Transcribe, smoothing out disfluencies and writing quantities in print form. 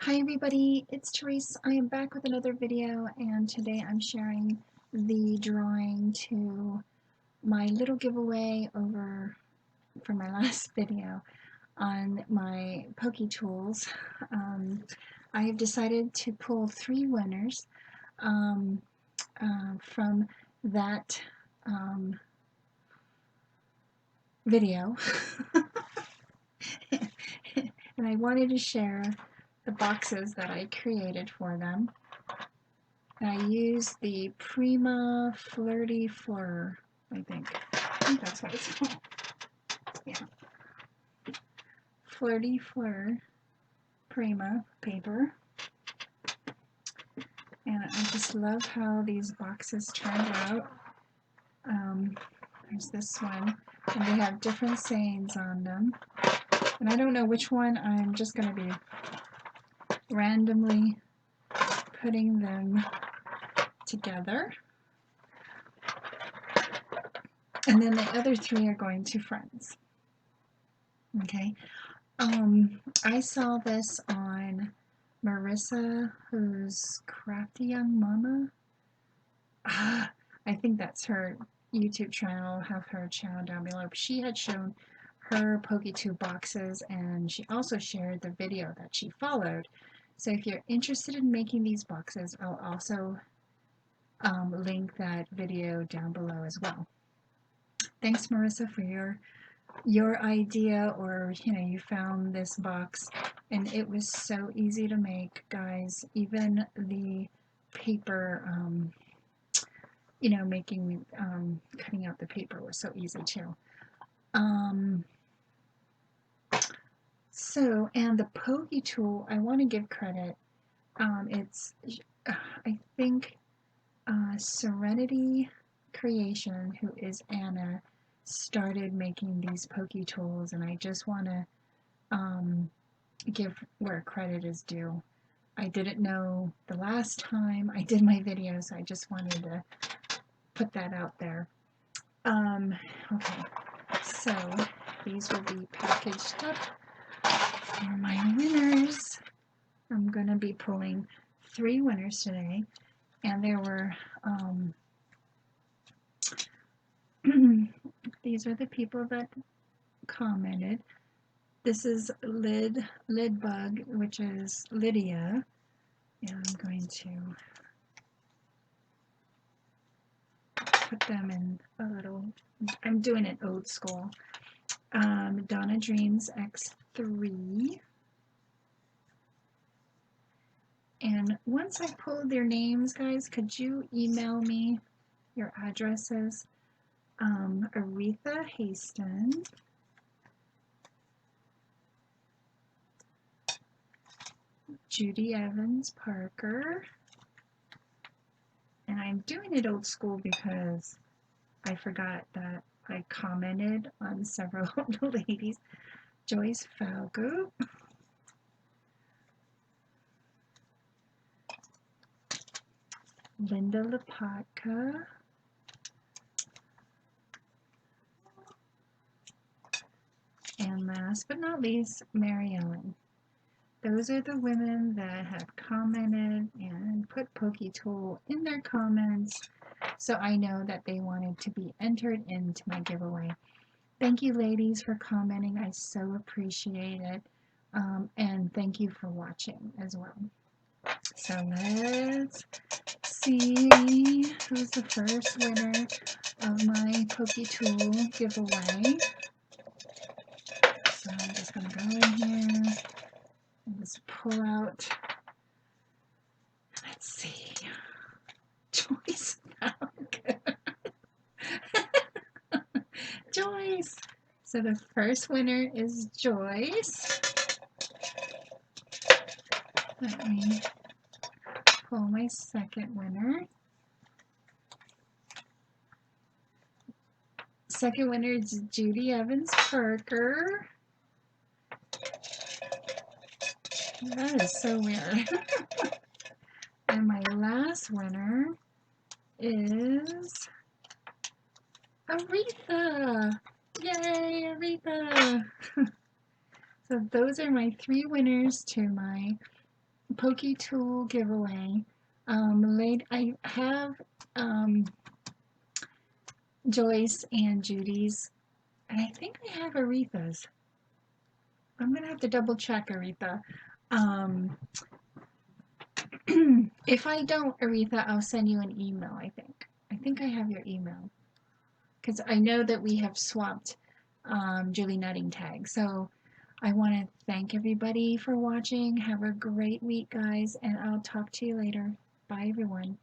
Hi everybody, it's Tereese. I am back with another video, and today I'm sharing the drawing to my little giveaway over from my last video on my Pokey tools. I have decided to pull 3 winners um, from that video and I wanted to share the boxes that I created for them. And I used the Prima Flirty Fleur, I think that's what it's called. Yeah. Flirty Fleur Prima paper. And I just love how these boxes turned out. There's this one, and they have different sayings on them. And I don't know which one I'm just going to be randomly putting them together. And then the other 3 are going to friends. Okay. I saw this on Marissa, who's Crafty Young Mama. I think that's her YouTube channel. I'll have her channel down below. She had shown her PokeTube boxes, and she also shared the video that she followed. So if you're interested in making these boxes, I'll also link that video down below as well. Thanks, Marissa, for your idea, or you found this box, and it was so easy to make, guys. Even the paper, making cutting out the paper was so easy too. And the Pokey tool, I want to give credit. It's I think Serenity Creation, who is Anna, started making these Pokey tools, and I just want to give where credit is due. I didn't know the last time I did my video, so I just wanted to put that out there. Okay, so these will be packaged up for my winners. I'm going to be pulling 3 winners today, and there were these are the people that commented. This is Lid Bug, which is Lydia, and I'm going to put them in a little, I'm doing it old school. Donna Dreams X3. And once I pull their names, guys, could you email me your addresses? Aretha Haston, Judy Evans Parker, and I'm doing it old school because I forgot that I commented on several of the ladies. Joyce Falco, Linda Lepatka, and last but not least, Mary Ellen. Those are the women that have commented and put Pokey Tool in their comments, so I know that they wanted to be entered into my giveaway. Thank you, ladies, for commenting. I so appreciate it, and thank you for watching as well. So let's see who's the first winner of my Pokey Tool giveaway. So I'm just going to go in here and just pull out, let's see, Joyce Falco. Joyce! So the first winner is Joyce. Let me pull my second winner. Second winner is Judy Evans Parker. That is so weird. And my last winner is Aretha. Yay, Aretha! So those are my 3 winners to my Pokey tool giveaway. I have um, Joyce and Judy's, and I think I have Aretha's. I'm gonna have to double check Aretha. Um, if I don't, Aretha, I'll send you an email. I think I have your email because I know that we have swapped Julie Nutting tags. So I want to thank everybody for watching. Have a great week, guys, and I'll talk to you later. Bye, everyone.